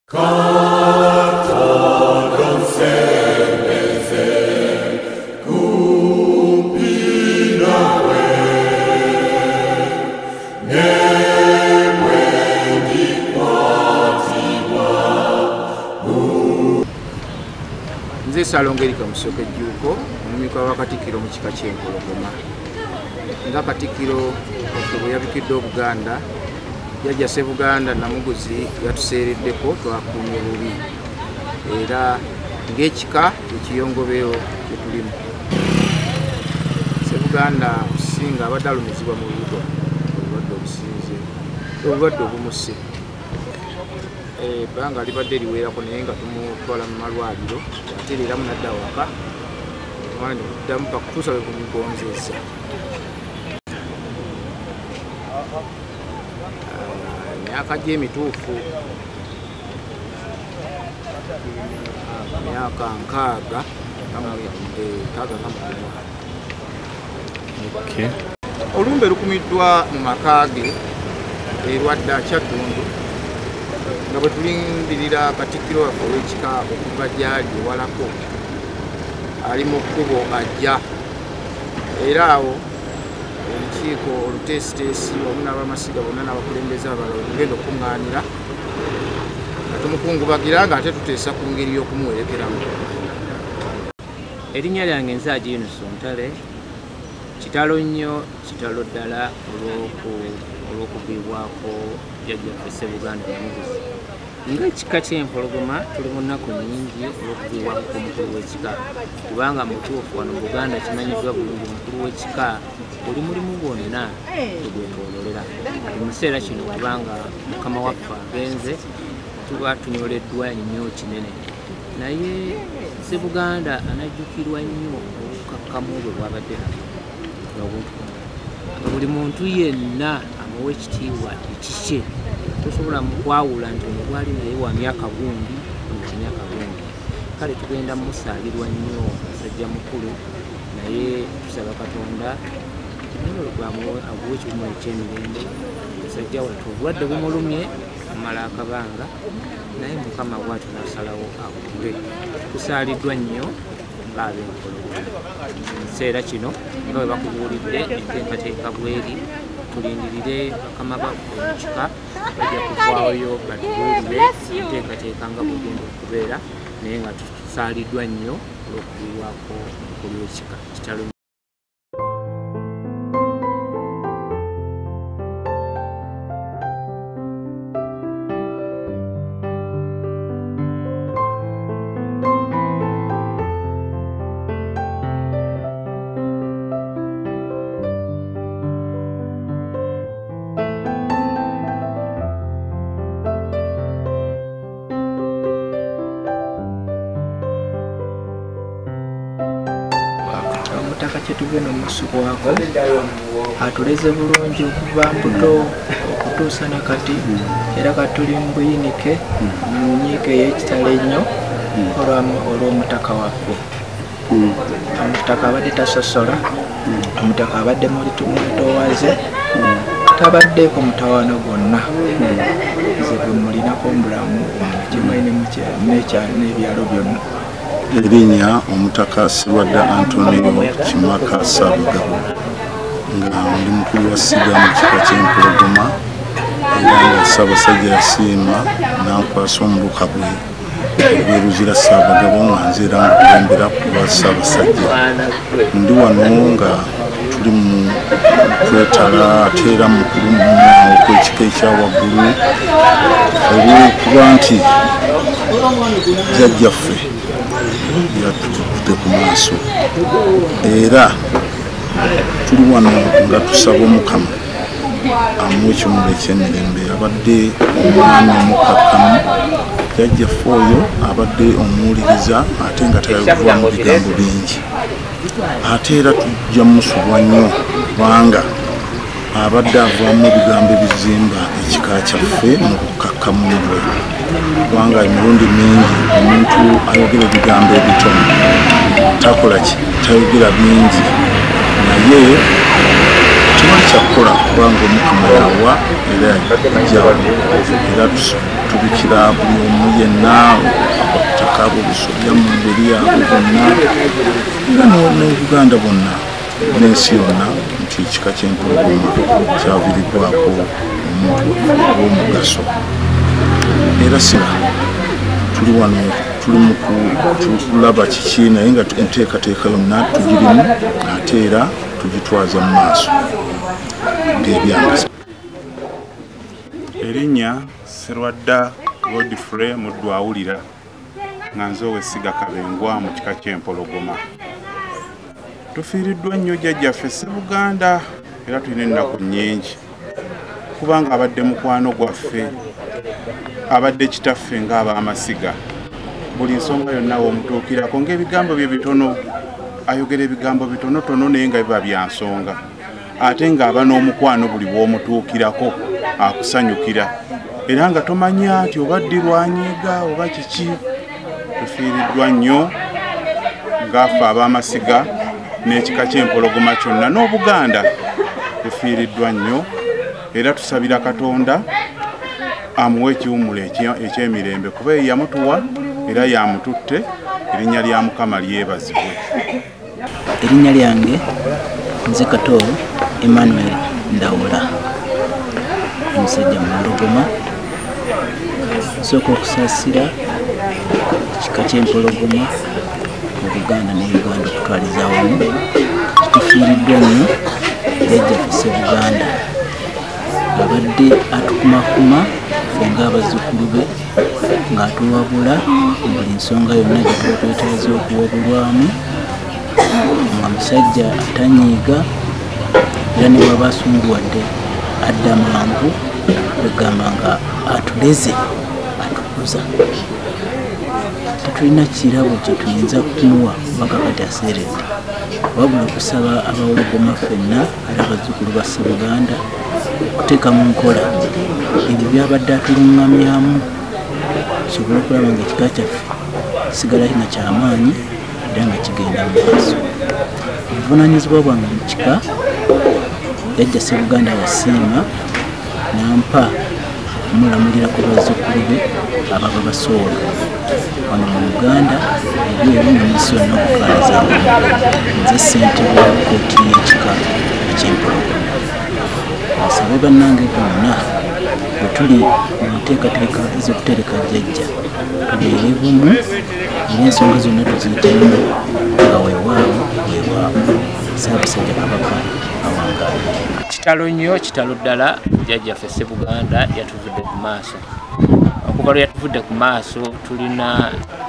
Nze Salongerika Musoke Jjuuko omumyuka wa Katikkiro mu kika ky'Empologoma. Nga Katikkiro bwe yabikidde Obuganda, Jjajja Ssebuganda Namuguzi yatuseereddeko twakuumye bubi. Era ng'ekika ekiyongobeyo kye tulimu. Ssebuganda okusinga abadde alumizibwa mu lubuto obulwadde obusinze, obulwadde obumusse. Ebbanga libadde liweerako naye nga tumutwala mu malwaliro ate era munadda waka omwana ne muddamu pakutuusa lwe kumugonzeza. Emyaka gye emituufu myaka nkaaga olumbe lukumiddwa mu maka ge erwadda Kyaddondo nga bwe tulindirira Katikkiro waffe ow'ekika okuva gy'ali ewalako ali mu kkubo ajja. Era awo olukiiko oluteesiteesi wamu n'abamasiga bonna n'abakulembeze abalala olugenda okuŋŋaanira nga tumukungubagira ng'ate tuteesa ku ngeri y'okumuwerekeramu. Erinnya lyange Nzaagi Yunus Ntale, kitalo nnyo, kitalo ddala olw'okugwibwako Jjajjaffe Ssebuganda Namuguzi. Ng'ekika ky'Empologoma tuli mu nnaku nnyingi olw'okugwibwako k'omukulu w'ekika, kubanga mu butuufu wano mu Buganda kimanyiddwa bulungi omukulu w'ekika buli mulimu gwonna tugwetoololera. Mu kiseera kino kubanga Mukama waffe agenze tuba tunyoleddwa nnyo kinene, naye Ssebuganda anajjukirwa nnyo obukakkamu bwe bwabadde nabwo. Buli muntu yenna amuwa ekitiibwa ekikye. Tosobola kwawula nti ono gwali naye wa myaka gundi, ono wa myaka gundi. Kale tugenda musaalirwa nnyo musajja mukulu, naye tusaba Katonda aguwe ekibumu eky'emirembe. Musajja wattu obulwadde bumulumye amala akabanga, naye Mukama bw'atyo n'asalawo akule. Tusaaliddwa nnyo ng'ab'Empologoma. Mu kiseera kino nga bwe bakubuulidde enteekateeka bweri, tulindirire bakama baffe mu kika bajja kuvaayo batubuulire enteekateeka nga bwegenda okubeera, naye nga tusaaliddwa nnyo olw'okugwibwako omukulu w'ekika kitalo. Omutaka kye tugenda omusubwako atuleze bulungi okuva mbuto okutuusa ne kati, era kati tuli mu buyinike mu nyiike ey'ekitalo ennyo olw'omutaka waffe. Omutaka abadde tasosola, omutaka abadde mwetoowaze, tabaddeeko mutawaana gwonna. Nze bwe mulinako omulamu kimwine n'ebyalo byonna. Erinnya Omutaka Sserwadda Antonio Kimaka Ssaabagabo, nga ndi mukulu wa ssiga mu kika ky'Empologoma, era nga Ssaabasajja yasiima n'ankwasa omuluka bwe Ruzira Ssaabagabo nga nze era nkulembera ku bwa Ssaabasajja. Ndi wano nga tuli mu kwetala ate era mukulu mumwango kw'ekika ekya waggulu olw'okuba nti Jjajjaffe yatutudde ku maaso, era tuli wano nga tusaba Omukama amuwe ekimuli eky'emirembe. Abadde omwana omukakkamu, Jjajjaffe oyo abadde omuwuliriza ate nga tayogera mu bigambo bingi, ate era tujja musubwa nnyo kubanga abadde avaamu ebigambo ebizimba ekika kyaffe mu bukakkamu bwe, kubanga emirundi mingi omuntu ayogera ebigambo ebitono takola ki, tayogera bingi, naye kyakkola kubanga Omukama yawa era yajjawo era tubikira buli omu yenna abattaka b'obusolya mu ngeri yaabwe bonna era n'Obuganda bwonna n'ensi yonna nti ekika ky'empologoma kyaviiriddwako omuntu w'omugaso era sira tuli wano tuli mu kulaba kiki naye nga enteekateeka yonna tugirimu ate era tugitwaza mu maaso ng'ebyangasa. Erinnya Sserwadda Godfrey Muddwawulira nga nze ow'essiga Kabengwa mu kika ky'empologoma. Tufiiriddwa nnyo jjajjaffe Ssebuganda era tulina ennaku nnyingi kubanga abadde mukwano gwaffe, abadde kitaffe ng'Abamasiga. Buli nsonga yonna w'omutuukirako ng'ebigambo bye bitono, ayogera ebigambo bitonotono naye nga biba bya nsonga, ate ng'aba n'omukwano buli w'omutuukirako akusanyukira era nga tomanya nti oba ddirwanyiiga oba kiki. Tufiiriddwa nnyo ng'affe Abamasiga n'ekika ky'empologoma kyonna n'Obuganda tufiiriddwa nnyo era tusabira Katonda amuwe ekiwummulo eky'emirembe kuba ye yamutuwa era yamututte. Erinnya lya Mukama lyebazibwe. Erinnya lyange nze Katoowo Emmanuel Ndawula, omusajja Mulogoma. Nsooka okusaasira ekika ky'empologoma mu Buganda ne Uganda okutwaliza wamu. Tufiiriddwa nnyo jjajjaffe Ssebuganda abadde atukumakuma ffe ng'abazzukulu be ng'atuwabula buli nsonga yonna gye tuba twetaaza okuwabulwamu, nga musajja atanyiiga era ne bw'aba asunguwadde adda mangu kwegamba nga atuleze atukuza. Tetulina kirabo kye tuyinza kumuwa kubanga kati aseeredde, wabula okusaba Abawologoma ffenna era abazzukulu ba Ssebuganda okuteeka mu nkola ebyo byabadde atuluŋŋamyamu kisobole okulaba nga ekika kyaffe kisigala nga kyamaanyi era nga kigenda mu maaso. Obuvunaanyizibwa bwange mu kika, jjajja Ssebuganda yasiima n'ampa okumulamulira ku bazzukulu be ababa basoola wano mu Uganda ebyo ebimu ensi yonna okutwaliza nze ssentebe wa kkooti y'ekika eky'empologoma. Nsabe bannange bonna bwe tuli mu nteekateeka ez'okutereka jjajja tubeere bumu era ensonga zonna tuziyitamu nga weewaawo weewaawo. Ssaabasajja Kabaka awangaale. Kitalo nnyo, kitalo ddala. Jjajjaffe Ssebuganda yatuvudde ku maaso. Okuva lwe yatuvudde ku maaso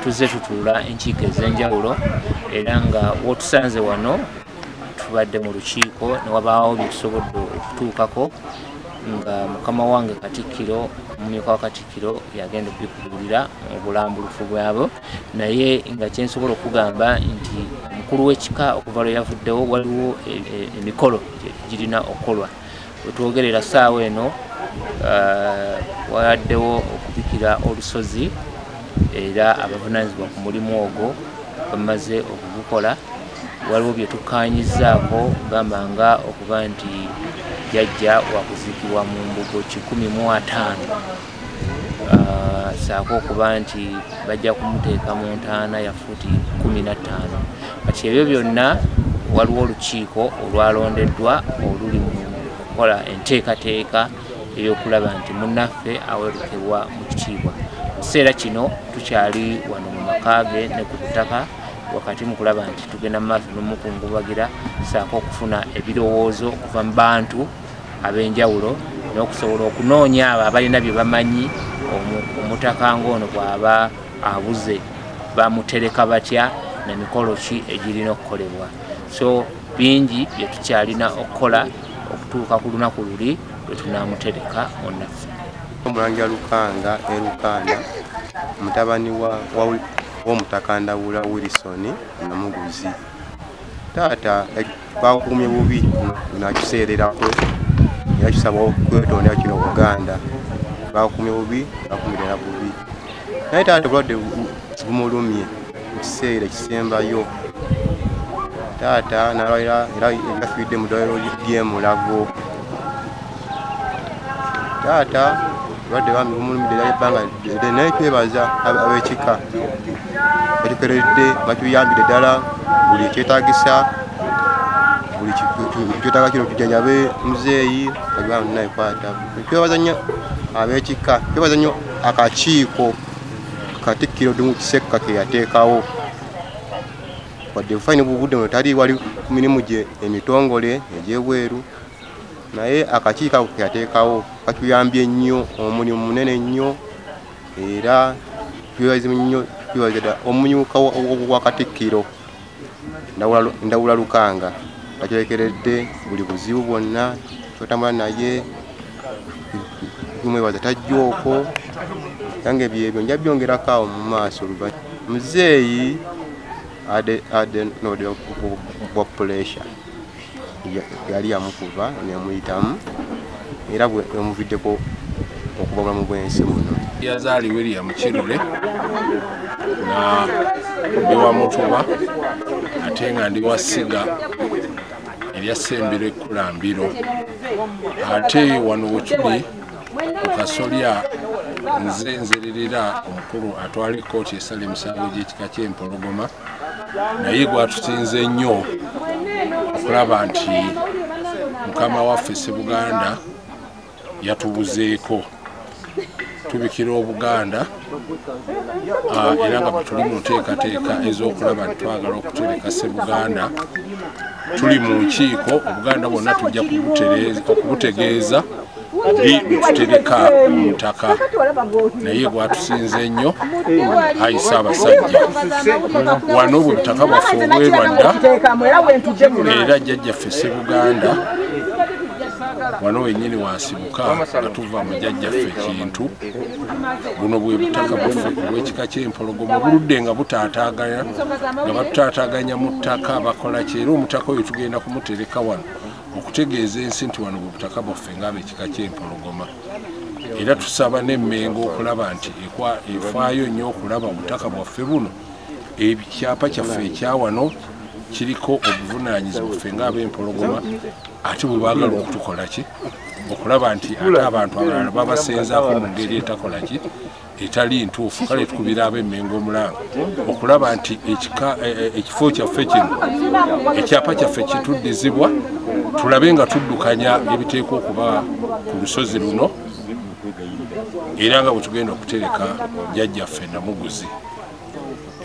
tuzze tutuula enkiiko ez'enjawulo era nga wotusanze wano tubadde mu lukiiko ne wabaawo bye tusobodde okutuukako nga mukama wange Katikkiro, omumyuka wa Katikkiro yagenda okubikubulira obulambulufu bwabo, naye nga kyensobola okugamba nti omukulu w'ekika okuva lwe yavuddewo waliwo emikolo girina okukolwa. Wetwogerera ssaawa eno waddewo okubikira olusozi era abavunaanyizibwa ku mulimu ogwo bamaze okugukola. Waliwo bye tukkaanyizzaako okugamba nga okuba nti jjajja wakuziikibwa mu mbugo 150, saako okuba nti bajja kumuteeka mu ntaana ya fuuti 15. Kati ebyo byonna waliwo olukiiko olwalondeddwa oluli mu kukola enteekateeka ey'okulaba nti munnaffe awerekebwa mu kitiibwa. Mu kiseera kino tukyali wano mu maka ge ne ku ttaka wakati mu kulaba nti tugenda mu maaso n'omukungubagira saako okufuna ebirowoozo okuva mu bantu ab'enjawulo n'okusobola okunoonya abo abalina bye bamanyi omutaka ng'ono bw'aba abuze bamutereka batya n'emikolo ki egirina okukolebwa. So bingi bye tukyalina okukola okutuuka ku lunaku luli lwe tunaamutereka munnaffe. Omulangira Lukanga Lukanda mutabani w'omutaka Ndawula Wilson Namuguzi. Taata bakumye bubi nakiseererako era kisaba okwetondera kino Buganda. Bakumye bubi bakumirira bubi naye taata obulwadde bumulumye mu kiseera kisembayo. Taata n'alwalira era yafiidde mu ddwaliro ly'e Mulago taata badde bambi kumulumidde ebbanga naye twebaza ab'ekika batukeredde batuyambire ddala buli ekyetaagisa buli kyetaaga kino tujanjabe muzeeyi nayekwata twebaza nnyo ab'ekika twebaza nnyo akakiiko Katikkiro Dumu Kisekka ke yateekawo wadde bufaini bubudde mu tali wali ku mirimu gye emitongole egy'ebweru naye akakiiko ako ke yateekawo katuyambye nnyo omulimu munene nnyo era twebaza nnyo twebaza omumyuka wa Katikkiro Ndawula Lukanga atulekeredde buli buzibu bwonna twotambula naye tumwebaza tajjooko yange byebyo nja byongerako awo mu maaso muzeeyi ade node of pressure yali yamukuba nemuyitamu era emuviddeko okuba obulamu bw'ensi muno yazaali William Kirule nga ndi wa Mutuba ate nga ndi wa Siga erya Ssembiro Ekkulambiro ate wano wetuli Kasolya nze nzererera omukulu atwala ekkooti esala emisango gy'ekika ky'Empologoma naye gwatusinze nnyo okulaba nti mukama waffe Ssebuganda yatubuzeeko tubikira Obuganda era nga tuli mu nteekateeka ez'okulaba nti twagala okutereka Ssebuganda tuli mu nkiiko Obuganda bwonna tujja kubutegeeza tutereka omutaka naye gwatusinze nnyo Ayi Ssaabasajja wano bwe butaka bwaffe obwerwadda era jjajjaffe Ssebuganda wano wenyini wansibuka nga tuva mu jjajjaffe Kintu buno bwe butaka bwaffe obw'ekika ky'Empologoma obuludde nga butaataaganya nga batutaataaganya mu ttaka bakola ki era omutaka oyo tugenda kumutereka wano okutegeeza ensi nti wano bwe butaka bwaffe ng'ab'ekika ky'Empologoma era tusaba n'emmengo okulaba nti efaayo nnyo okulaba obutaka bwaffe buno ekyapa kyaffe ekya wano kiriko obuvunaanyizibwa ffe ng'ab'Empologoma ate bwe baagala okutukola ki okulaba nti ate abantu abalala babasenzaako mu ngeri etakola ki etali ntuufu kale tukubira ab'Emmengo Omulanga okulaba nti ekifo kyaffe kino ekyapa kyaffe kituddizibwa tulabe nga tuddukanya ebiteekwa okuba ku lusozi luno era nga bwe tugenda okutereka jjajjaffe Namuguzi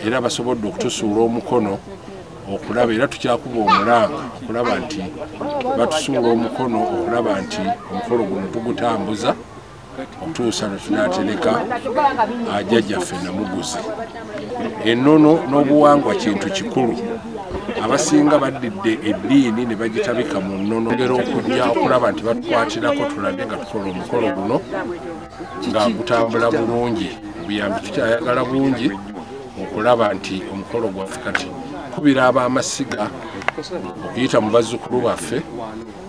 era basobodde okutusuula omukono okulaba era tukyakuba omulanga okulaba nti batusuula omukono okulaba nti omukolo guno tugutambuza okutuusa ne tunaatereka jjajjaffe Namuguzi. Ennono n'obuwangwa kintu kikulu abasinga baddidde eddiini ne bagitabika mu nnono ngero okujja okulaba nti batukwatirako tulabe nga tukola omukolo guno nga gutambula bulungi buyambi tukyayagala bungi okulaba nti omukolo gwaffe kati kubira ab'amasiga okuyita mu bazzukulu baffe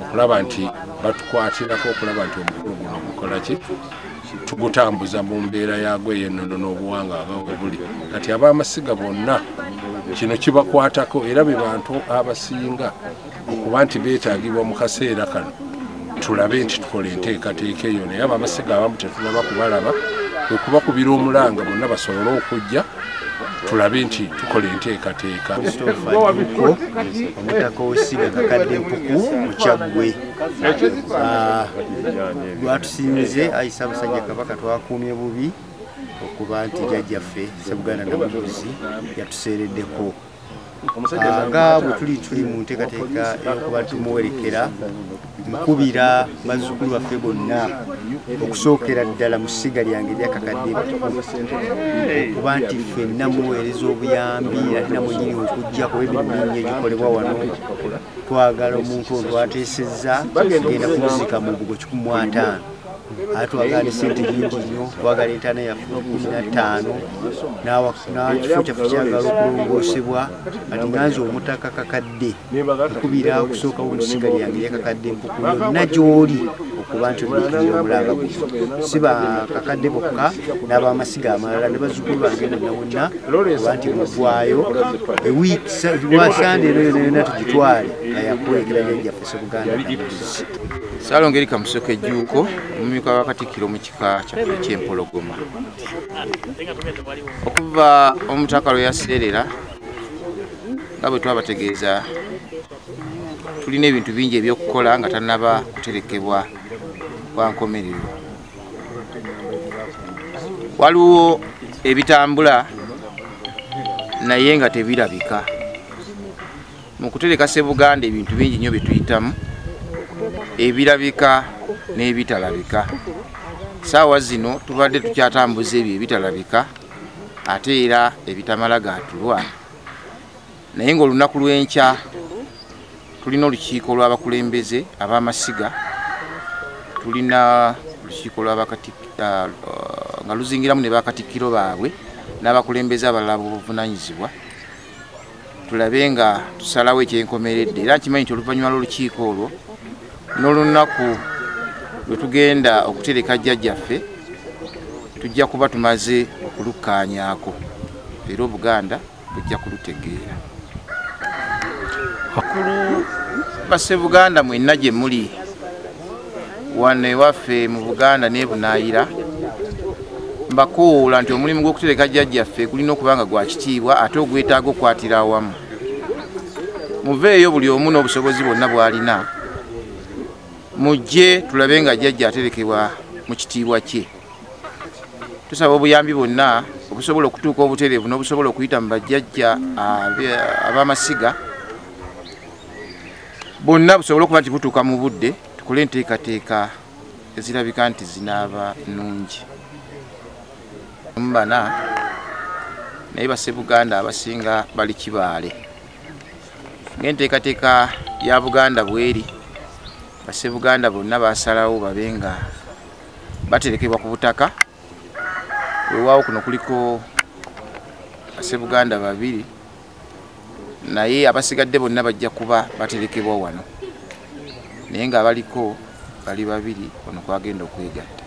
okulaba nti batukwatirako okulaba nti omukolo guno gukola ki tugutambuza mu mbeera yagwe y'ennono n'obuwanga bwe buli kati ab'amasiga bonna kino kibakwatako era be bantu abasinga okuba nti beetaagibwa mu kaseera kano tulabe nti tukola enteekateeka eyo naye ab'amasiga abamu tetunaba kubalaba kwe kubakubira omulanga bonna basobole okujja tulabe nti tukola enteekateeka. Omutaka w'Essiga Kakadde Mpuku mu Kyaggwe lwatusinze Ayi Ssaabasajja Kabaka twakuumye bubi okuba nti jjajjaffe Ssebuganda Namuguzi yatuseereddeko nga bwe tuli mu nteekateeka ey'okuba tumuwerekera nkubira bazzukulu baffe bonna okusookera ddala mu ssiga lyange erya Kakadde Mpuku okuba nti ffenna muweereza obuyambi ate namwenyini okujja kuba emirimu mingi egikolebwa wano twagala omuntu ono twateesezza tugenda kumuzika mu mbugo 15 ate twagala ne ssente nyingi nnyo twagala entaana yaffe 15 n'ekifo kyaffe kyagala okulongoosebwa kati nganze omutaka Kakadde nkubira okusookawo mu ssiga lyange erya Kakadde Mpuku yonna gy'oli okuba nti olikirira omulanga guno si ba Kakadde bokka n'ab'amasiga amalala ne bazzukulu bange bonna okuba nti mugwayo Sande eno yonna tugitwale nga yakuwerekera jjajjaffe Ssebuganda Namuguzi. Ssalongerika Musoke Jjuuko, omumyuka wa Katikkiro mu kika ky'Empologoma. Okuva omutaka lwe yaseerera nga bwe twabategeeza tulina ebintu bingi ebyokukola nga tannaba kuterekebwa kwa nkomerero. Waliwo ebitambula naye nga tebirabika. Mu kutereka Ssebuganda ebintu bingi nnyo bye tuyitamu, ebirabika n'ebitalabika. Saawa zino tubadde tukyatambuza ebyo ebitalabika ate era ebitamala gaatulwa. Naye ng'olunaku lw'enkya tulina olukiiko lw'abakulembeze ab'amasiga, tulina olukiiko nga luzingiramu ne bakatikkiro baabwe n'abakulembeze abalala b'obuvunaanyizibwa. Tulabe nga tusalawo ekyenkomeredde era nkimanyi nti oluvannyuma lw'olukiiko olwo n'olunaku lwe tugenda okutereka jjajjaffe tujja kuba tumaze okulukkaanyaako era Obuganda tujja kulutegeera. Bakulu ba Ssebuganda mwenna gye muli wano ewaffe mu Buganda ne Bunaayira, mbakoola nti omulimu gw'okutereka jjajjaffe gulina okuba nga gwa kitiibwa ate ogwetaaga okukwatira awamu. Muveeyo buli omu n'obusobozi bwonna bw'alina, mujje tulabe nga jjajja aterekebwa mu kitiibwa kye. Tusaba obuyambi bwonna obusobola okutuuka obutereevu n'obusobola okuyita mu bajjajja ab'amasiga bonna busobola okuba nti butuuka mu budde, tukole enteekateeka ezirabika nti zinaaba nnungi. Mbana naye Bassebuganda abasinga bali Kibaale. Ng'enteekateeka ya Buganda bweri, Bassebuganda bonna basalawo babe nga baterekebwa ku butaka. Weewaawo kuno kuliko Bassebuganda 2 naye abasigadde bonna bajja kuba baterekebwa wano, naye nga abaliko bali 2 wano kwagenda okwegatta.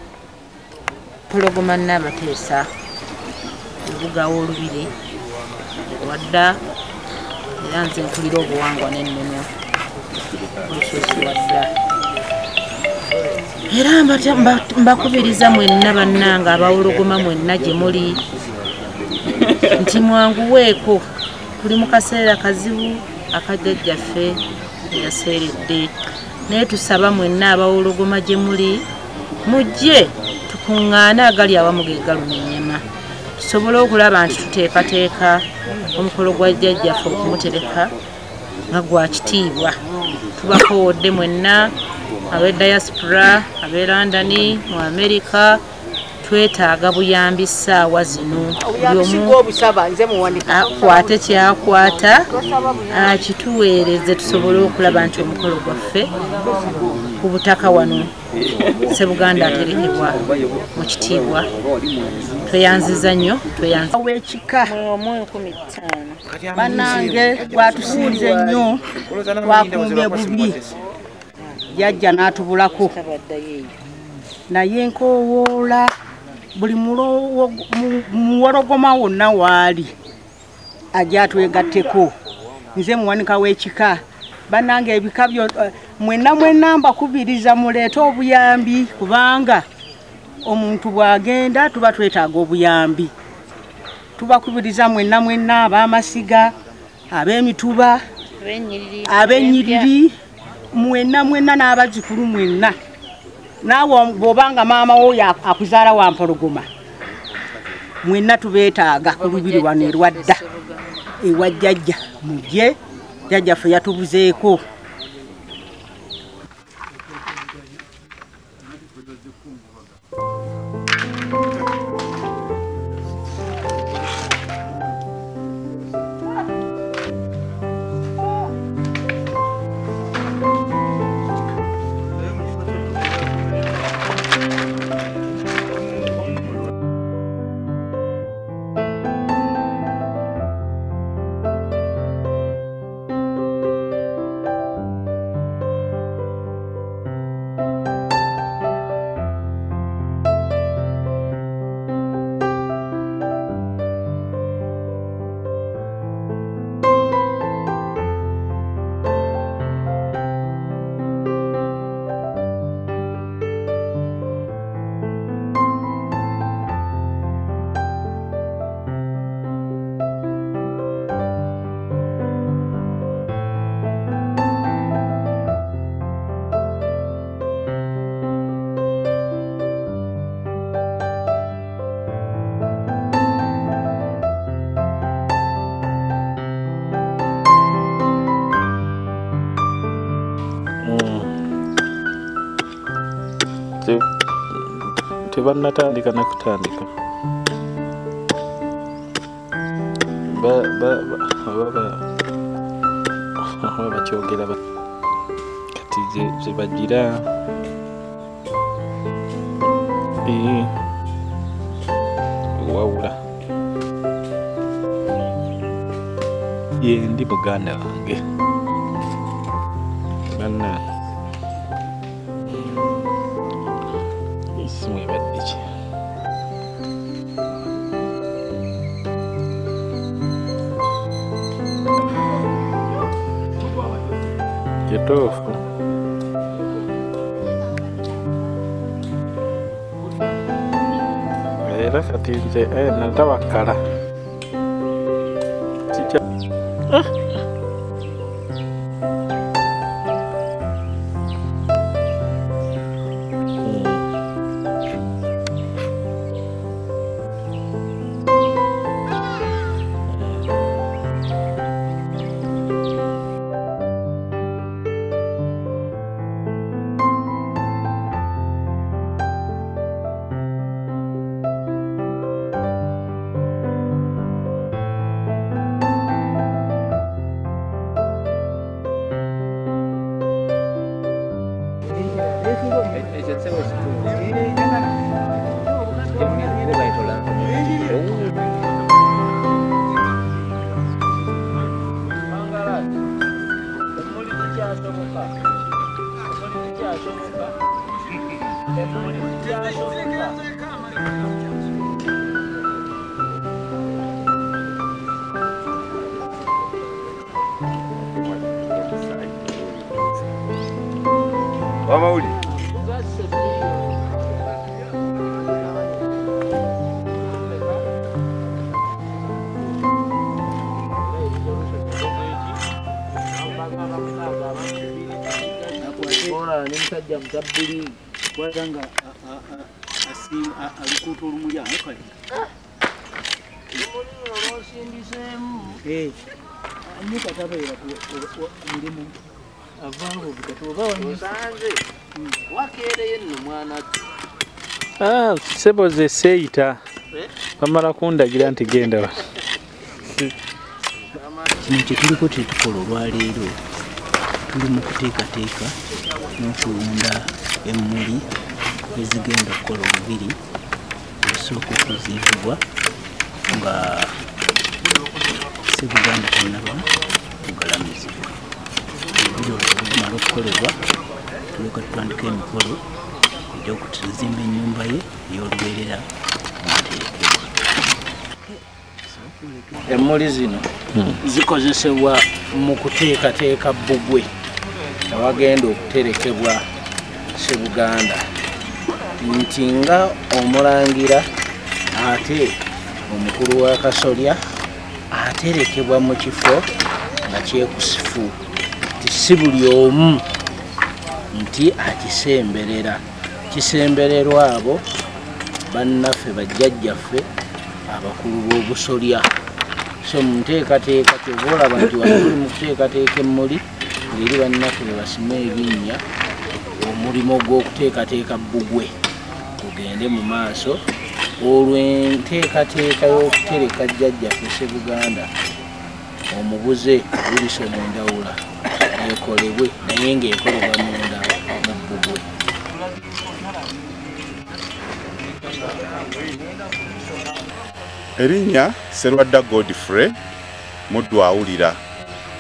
Empologoma Nnabateesa Lubuga w'Olubiri wadda era nze mpulira obuwangwa n'ennono olusozi wadda. Era mbakubiriza mwenna bannanga abawologoma mwenna gye muli nti mwanguweeko, tuli mu kaseera kazibu akajjajjaffe yaseeredde, naye tusaba mwenna abawologoma gye muli mujje tukuŋŋaane agali awamu ge galuma ennyama, tusobole okulaba nti tuteekateeka omukolo gwa jjajjaffe okumutereka nga gwa kitiibwa. Tubakoowodde mwenna ab'e diaspora, ab'e London, mu America, twetaaga buyambi ssaawa zino. Buli omu akwate kyakwata akituweereze tusobole okulaba nti omukolo gwaffe ku butaka wano Ssebuganda aterekebwa mu kitiibwa. Tweyanziza nnyo, tweyanziza w'ekika bannange gwatusinze nnyo, twakuumye bubi, jjajja n'atubulako, naye nkoowoola buli muwologoma wonna waali ajja atwegatteko. Nze muwanika w'ekika, bannange ebika mwenna mbakubiriza muleete obuyambi, kubanga omuntu bw'agenda tuba twetaaga obuyambi. Tubakubiriza mwenna ab'amasiga, ab'emituba, ab'ennyiriri, mwenna n'abazzukulu mwenna. Naawe bw'obanga maama wo akuzaala wa Mpologoma, mwenna tubeetaaga ku lubiri wano erwadda ewa jjajja. Mujje, jjajjaffe yatubuzeeko. tebannatandika nakutandika bakyogera kati gye bagira wawula ye ndi muganda wange banna isimu ebadde ki kituufu era kati nze natawakkala Wamauli n'omusajja mutabuli kwata nga alikuuta olumulyango kale nyukatabeera mulimu avaawo bukatobawanyisanze wakeereyo nno mwana seboze seeyita bamala kundagira nti genda wa kino kyetuliko kyetukola olwaleero tuli mu kuteekateeka n'okulunda emmuli ezigenda okukola olubiri olusooka okuziibibwa nga Ssebuganda tannaba kugalamizibwa. Olubiri olwo olumala okukolebwa tulyoka tutandika emikolo egy'okuzimba ennyumba ye ey'olubeerera omuterekebwa. Emmuli zino zikozesebwa mu kuteekateeka bbugwe awagenda okuterekebwa Ssebuganda nti nga omulangira ate omukulu wa kasolya aterekebwa mu kifo nga kyekusifu nti si buli omu nti akisemberera kisembererwa abo bannaffe bajjajjaffe abakulu b'obusolya. So mu nteekateeka kyoba olaba nti wali mu kuteekateeka emmuli ngeri bannaffe bwe basima ebinnya omulimu gw'okuteekateeka bbugwe gugende mu maaso. Olwo enteekateeka y'okutereka jjajjaffe Ssebuganda omubuze Wilson Ndawula ekolebwe naye ng'ekolebwa munda mu bbugwe. Erinnya Sserwadda Godfrey muddu awulira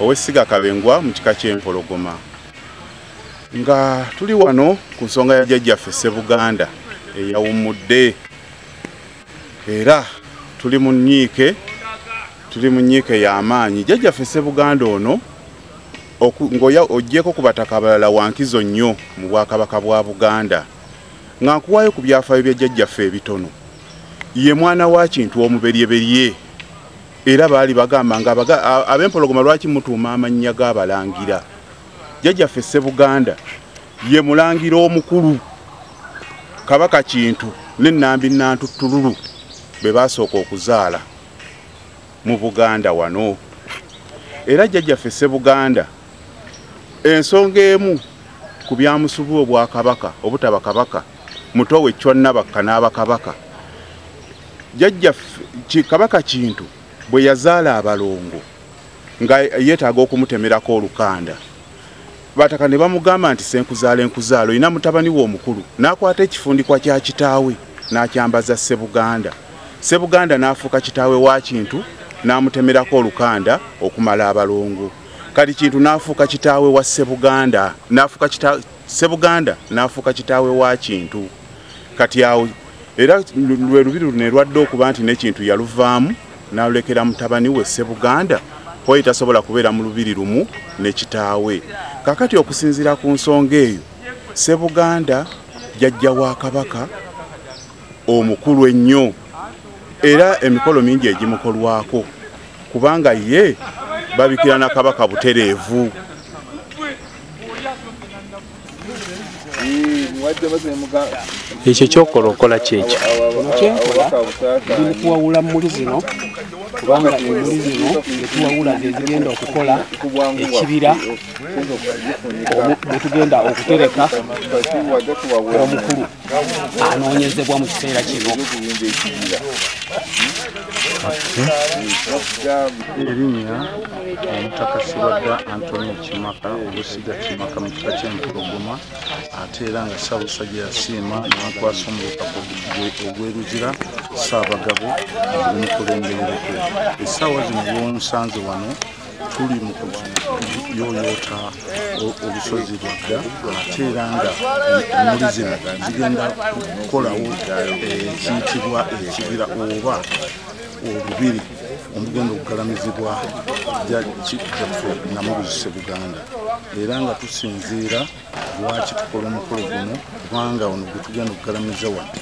ow'essiga Kabengwa mu kika ky'Empologoma, nga tuli wano ku nsonga ya jjajjaffe Ssebuganda eyawummudde, era tuli mu nnyiike y'amaanyi. Jjajjaffe Ssebuganda ono ng'oggyeko ku bataka abalala wankizo nnyo mu Bwakabaka bwa Buganda, nga nkuwaayo ku byafaayo bya jjajjaffe ebitono. Ye mwana wa Kintu omuberyeberye, era baali bagamba nga ab'Empologoma lwaki mutuuma amannya g'abalangira. Jjajjaffe Ssebuganda ye mulangira omukulu, Kabaka Kintu ne Nnambi Nantuttululu be basooka okuzaala mu Buganda wano. Era jjajjaffe Ssebuganda ensonga emu ku byamusuubwa Obwakabaka obutaba kabaka muto we Chwannabakka n'Abakabaka. Jjajjaffe Kabaka Kintu bwe yazaala abalongo nga yeetaaga okumutemerako olukanda. Bataka ne bamugamba nti senkuzaala enkuzaalo olina mutabani we omukulu, n'akwata ekifundikwa kya kitaawe n'akyambaza Ssebuganda. Ssebuganda n'afuuka kitaawe wa Kintu n'amutemerako olukanda okumala abalongo. Kati Kintu n'afuuka kitaawe wa Ssebuganda, Ssebuganda n'afuuka kitaawe wa Kintu. Kati awo era lwe lubiri luno lwadde okuba nti ne Kintu yaluvaamu n'alulekera mutabani we Ssebuganda hoyi tasobola kubeera mu lubiri lumu ne kitaawe. Kakati okusinziira ku nsonga eyo, Ssebuganda jjajja wa Kabaka omukulu ennyo era emikolo mingi egimukolwako kubanga ye babikira na Kabaka butereevu. Ekyo kyokola okola kyekyo kyenkola ndi kuwawula mmuli zino kubanga emmuli zino netuwawula zezigenda okukola ekibira netugenda okutereka omukulu anoonyezebwa mu kiseera kino. Erinnya Omutaka Sibadda Antonio Kimaka Obusiga Kimaka mu kika ky'Empologoma ate era nga Ssaabasajja yasiima n'akwasa omubaka ogw'Eruzira Ssaabagabo omukulemberereko. Essaawa zino bw'omusanze wano tuli mu kuyooyoota olusozi lwadda ate era nga emmuli zino zigenda kukolawo ekiyitibwa ekibira oba olubiri omugenda okugalamizibwa jjajjaffe Namuluzi Ssebuganda. Era nga tusinziira lwaki tukola omukolo guno kubanga ono gwe tugenda okugalamiza wano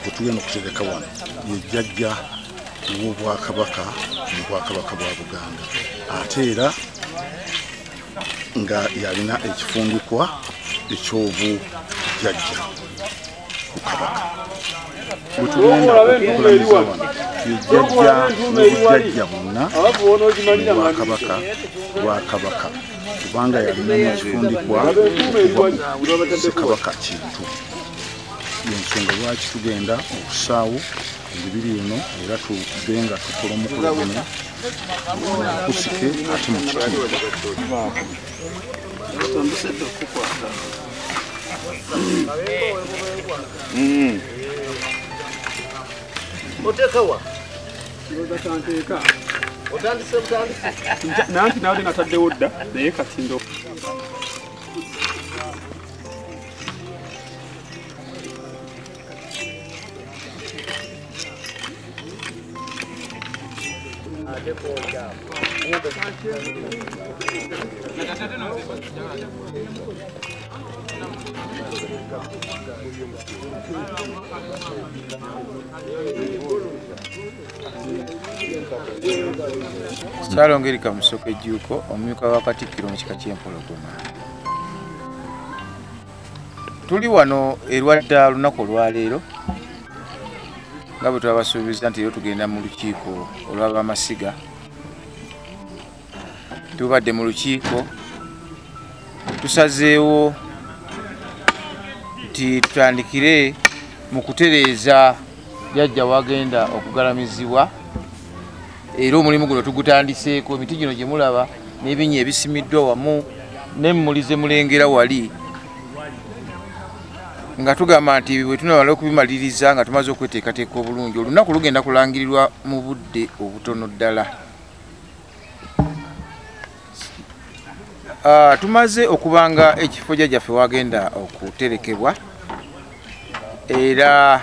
gwe tugenda okutereka wano ye jjajja w'Obwakabaka mu Bwakabaka bwa Buganda ate era nga yalina ekifundikwa eky'obujjajja ku Kabaka. Bwe tugenda okugalamiza wano ejjajja n'obujjajja bwonna Bwakabaka kubanga yalina n'ekifundikwa okuva Ssekabaka Kintu. Y'ensonga lwaki tugenda okusaawo ebibiri bino era tube nga tukola omukolo guno kusike ate mu kitiibwa. Otekawa nanti nawe nataddewo dda naye kati ndo Ssalongerika Musoke Jjuuko omumyuka wa Katikkiro mu kika ky'Empologoma. Tuli wano erwadda lunaku olwaleero nga bwe twabasuubiza nti leero tugenda mu lukiiko olw'abamasiga. Tubadde mu lukiiko tusazeewo nti tutandikire mu kutereeza jjajja wagenda okugalamizibwa era omulimu guno tugutandiseeko. Emiti gino gye mulaba n'ebinnya ebisimiddwa wamu n'emmuli ze mulengera wali nga tugamba nti bwe tunabala okubimaliriza nga tumaze okweteekateeka obulungi olunaku lugenda kulangirirwa mu budde obutono ddala. Tumaze okubanga ekifo jjajjaffe wagenda okuterekebwa era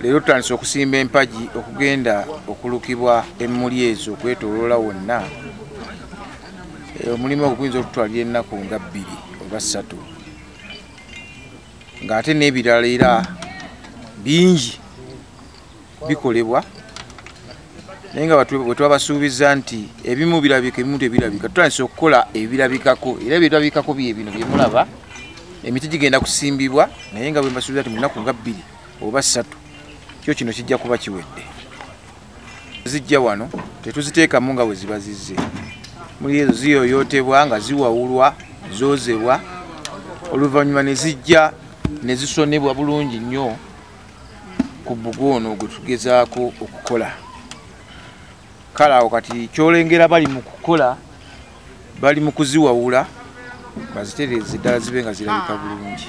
leero tutandise okusimba empagi okugenda okulukibwa emmuli ezo okwetooloola wonna. Omulimu ogwo guyinza okutwalira ennaku nga 2 oba 3 ng'ate n'ebirala era bingi bikolebwa naye nga bwe twabasuubiza nti ebimu birabika ebimu tebirabika. Tutandise okukola ebirabikako era ebirabikako bye bino bye mulaba. Emiti gigenda kusimbibwa naye nga bwe mbasuubiza nti mu nnaku nga 2 oba 3 kyo kino kijja kuba kiwedde. Zijja wano tetuziteekamu nga bwe ziba zizze. Muli ezo ziyooyootebwa nga ziwawulwa zoozebwa oluvannyuma ne zijja ne zisonebwa bulungi nnyo ku bbugo ono gwe tugezaako okukola. Kale awo kati kyolengera bali mu kukola, bali mu kuziwawula bazitereze ddala zibe nga zirabika bulungi.